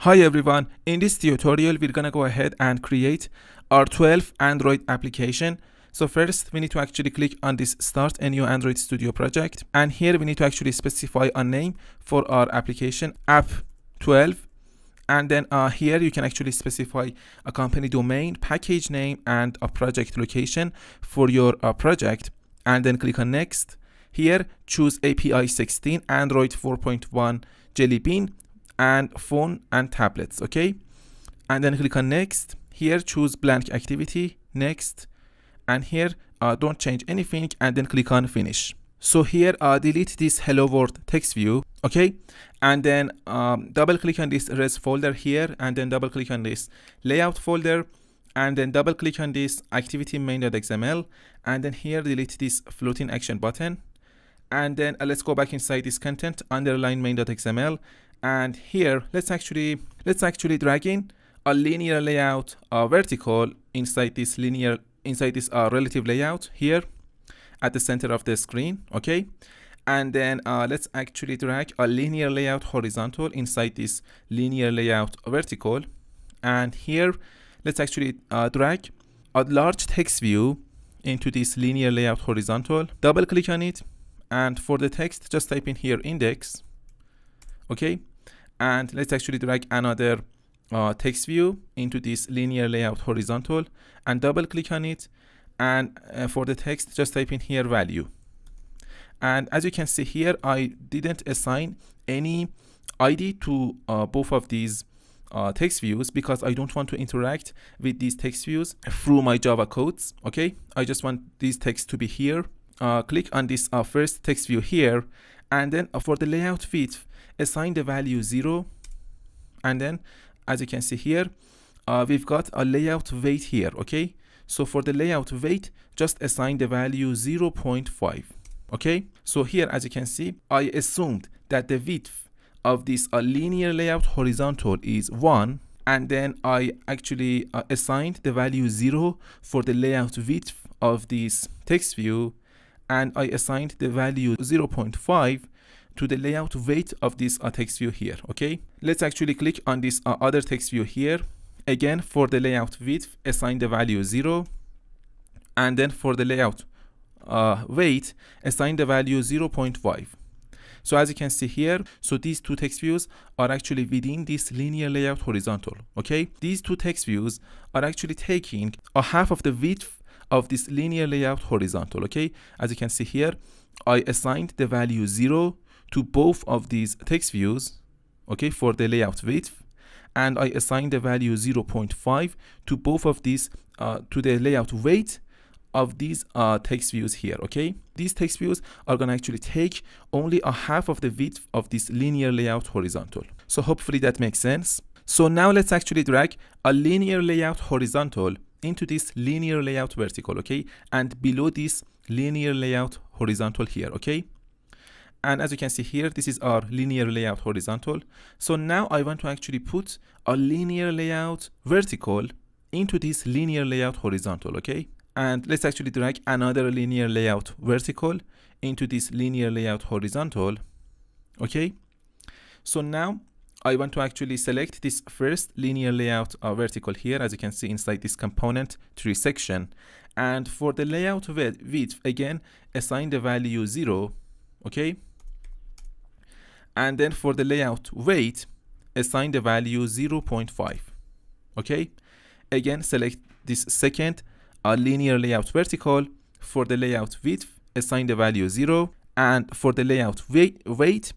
Hi everyone, in this tutorial we're gonna go ahead and create our 12 Android application. So first we need to actually click on this start a new Android Studio project, and here we need to actually specify a name for our application app 12, and then here you can actually specify a company domain, package name, and a project location for your project, and then click on next. Here choose API 16 Android 4.1 Jelly Bean and phone and tablets, okay, and then click on next. Here choose blank activity, next, and here don't change anything, and then click on finish. So here delete this hello world text view, okay, and then double click on this res folder here, and then double click on this layout folder, and then double click on this activity main.xml, and then here delete this floating action button, and then let's go back inside this content, underline main.xml, and here let's actually drag in a linear layout vertical inside this relative layout here at the center of the screen, okay, and then let's actually drag a linear layout horizontal inside this linear layout vertical, and here let's actually drag a large text view into this linear layout horizontal. Double click on it, and for the text just type in here index, okay, and let's actually drag another text view into this linear layout horizontal, and double click on it, and for the text just type in here value. And as you can see here, I didn't assign any ID to both of these text views because I don't want to interact with these text views through my Java codes, okay. I just want these text to be here. Click on this first text view here, and then for the layout width assign the value 0, and then as you can see here we've got a layout weight here, okay. So for the layout weight just assign the value 0.5, okay. So here as you can see I assumed that the width of this linear layout horizontal is 1, and then I actually assigned the value 0 for the layout width of this text view, and I assigned the value 0.5 to the layout weight of this text view here, okay. Let's actually click on this other text view here. Again, for the layout width assign the value 0, and then for the layout weight assign the value 0.5. so as you can see here, so these two text views are actually within this linear layout horizontal, okay. These two text views are actually taking a half of the width of this linear layout horizontal, okay. As you can see here I assigned the value 0 to both of these text views, okay, for the layout width, and I assigned the value 0.5 to both of these to the layout weight of these text views here, okay. These text views are gonna actually take only a half of the width of this linear layout horizontal. So hopefully that makes sense. So now let's actually drag a linear layout horizontal into this linear layout vertical, okay, and below this linear layout horizontal here, okay. And as you can see here, this is our linear layout horizontal. So now I want to actually put a linear layout vertical into this linear layout horizontal, okay. And let's actually drag another linear layout vertical into this linear layout horizontal, okay. So now I want to actually select this first linear layout vertical here, as you can see inside this component tree section, and for the layout width again assign the value 0, okay, and then for the layout weight assign the value 0.5, okay. Again select this second linear layout vertical. For the layout width assign the value 0, and for the layout weight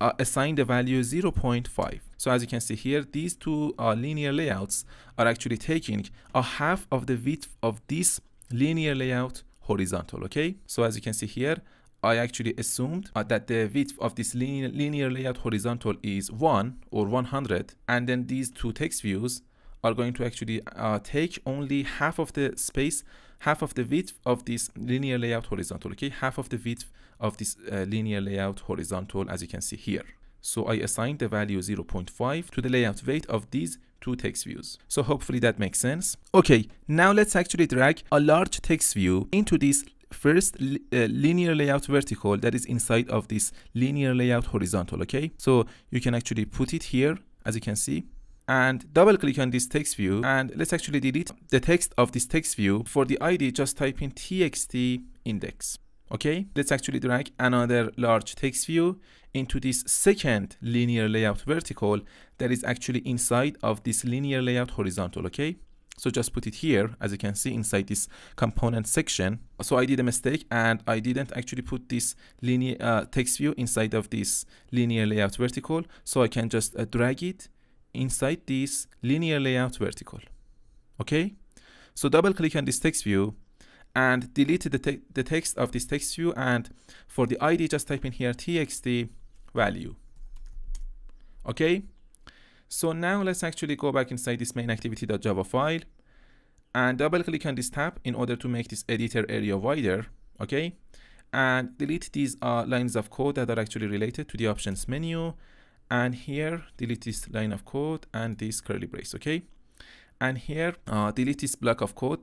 assign the value 0.5. So as you can see here, these two linear layouts are actually taking a half of the width of this linear layout horizontal, okay. So as you can see here I actually assumed that the width of this linear layout horizontal is 1 or 100, and then these two text views are going to actually take only half of the space, half of the width of this linear layout horizontal, okay, half of the width of this linear layout horizontal, as you can see here. So I assigned the value 0.5 to the layout weight of these two text views. So hopefully that makes sense. Okay, now let's actually drag a large text view into this first linear layout vertical that is inside of this linear layout horizontal, okay. So you can actually put it here, as you can see, and double click on this text view, and let's actually delete the text of this text view. For the ID, just type in txt index. Okay, let's actually drag another large text view into this second linear layout vertical that is actually inside of this linear layout horizontal. Okay, so just put it here, as you can see, inside this component section. So I did a mistake and I didn't actually put this linear text view inside of this linear layout vertical, so I can just drag it inside this linear layout vertical. Okay, so double click on this text view and delete the text of this text view, and for the ID just type in here txt value. Okay, so now let's actually go back inside this main activity.java file and double click on this tab in order to make this editor area wider. Okay, and delete these lines of code that are actually related to the options menu, and here delete this line of code and this curly brace. Okay, and here delete this block of code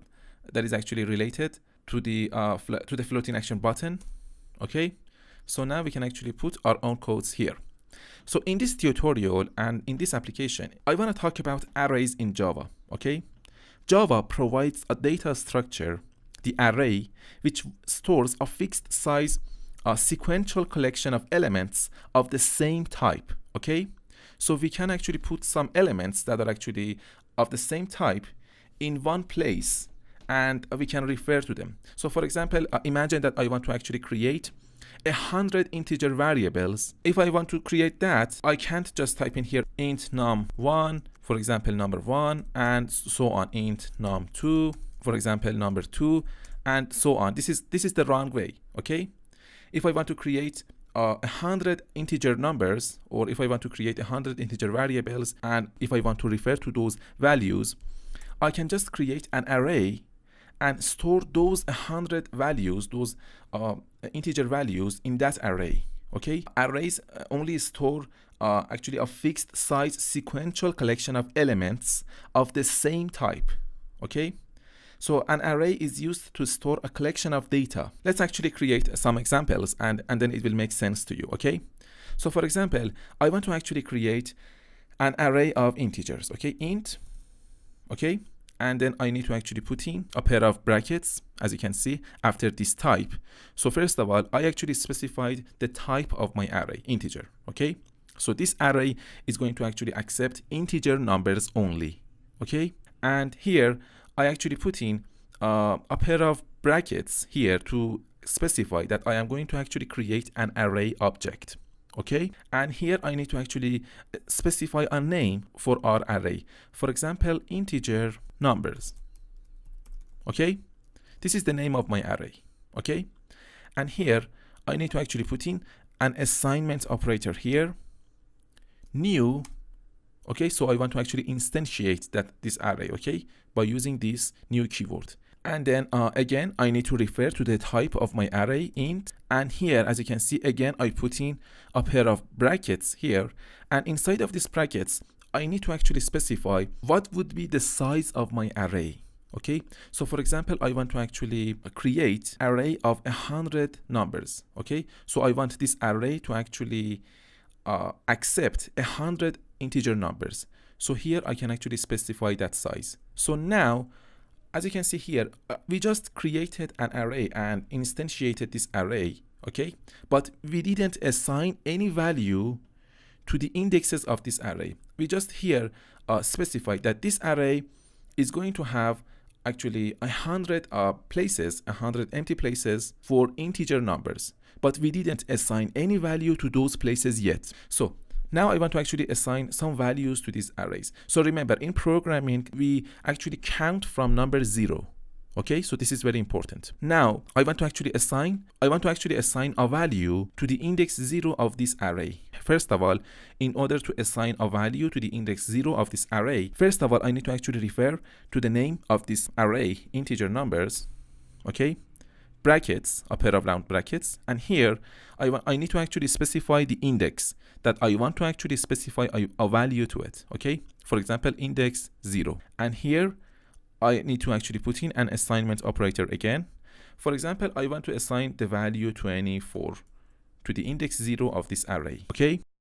that is actually related to the floating action button. Okay, so now we can actually put our own codes here. So in this tutorial and in this application, I want to talk about arrays in Java. Okay, Java provides a data structure, the array, which stores a fixed size, a sequential collection of elements of the same type. Okay, so we can actually put some elements that are actually of the same type in one place, and we can refer to them. So for example, imagine that I want to actually create 100 integer variables. If I want to create that, I can't just type in here int num1, for example number 1, and so on, int num2, for example number 2, and so on. This is the wrong way. Okay, if I want to create 100 integer numbers, or if I want to create 100 integer variables, and if I want to refer to those values, I can just create an array and store those 100 values, those integer values in that array. Okay, arrays only store actually a fixed size sequential collection of elements of the same type. Okay, so an array is used to store a collection of data. Let's actually create some examples, and then it will make sense to you. Okay, so for example, I want to actually create an array of integers. Okay, int. Okay, and then I need to actually put in a pair of brackets, as you can see, after this type. So first of all, I actually specified the type of my array, integer. Okay, so this array is going to actually accept integer numbers only. Okay, and here I actually put in a pair of brackets here to specify that I am going to actually create an array object. Okay, and here I need to actually specify a name for our array. For example, integer numbers. Okay, this is the name of my array. Okay, and here I need to actually put in an assignment operator here, new. Okay, so I want to actually instantiate this array, okay, by using this new keyword. And then again, I need to refer to the type of my array, int. And here, as you can see, again, I put in a pair of brackets here. And inside of these brackets, I need to actually specify what would be the size of my array. Okay, so for example, I want to actually create an array of 100 numbers. Okay, so I want this array to actually accept 100 integer numbers. So here I can actually specify that size. So now, as you can see here, we just created an array and instantiated this array, okay? But we didn't assign any value to the indexes of this array. We just here specified that this array is going to have actually 100 places, 100 empty places for integer numbers. But we didn't assign any value to those places yet. So now I want to actually assign some values to these arrays. So remember, in programming, we actually count from number 0. Okay, so this is very important. Now I want to actually assign a value to the index 0 of this array. First of all, in order to assign a value to the index 0 of this array, first of all, I need to actually refer to the name of this array, integer numbers. Okay, brackets, a pair of round brackets, and here I need to actually specify the index that I want to actually specify a value to it. Okay, for example, index 0, and here I need to actually put in an assignment operator again. For example, I want to assign the value 24 to the index 0 of this array. Okay,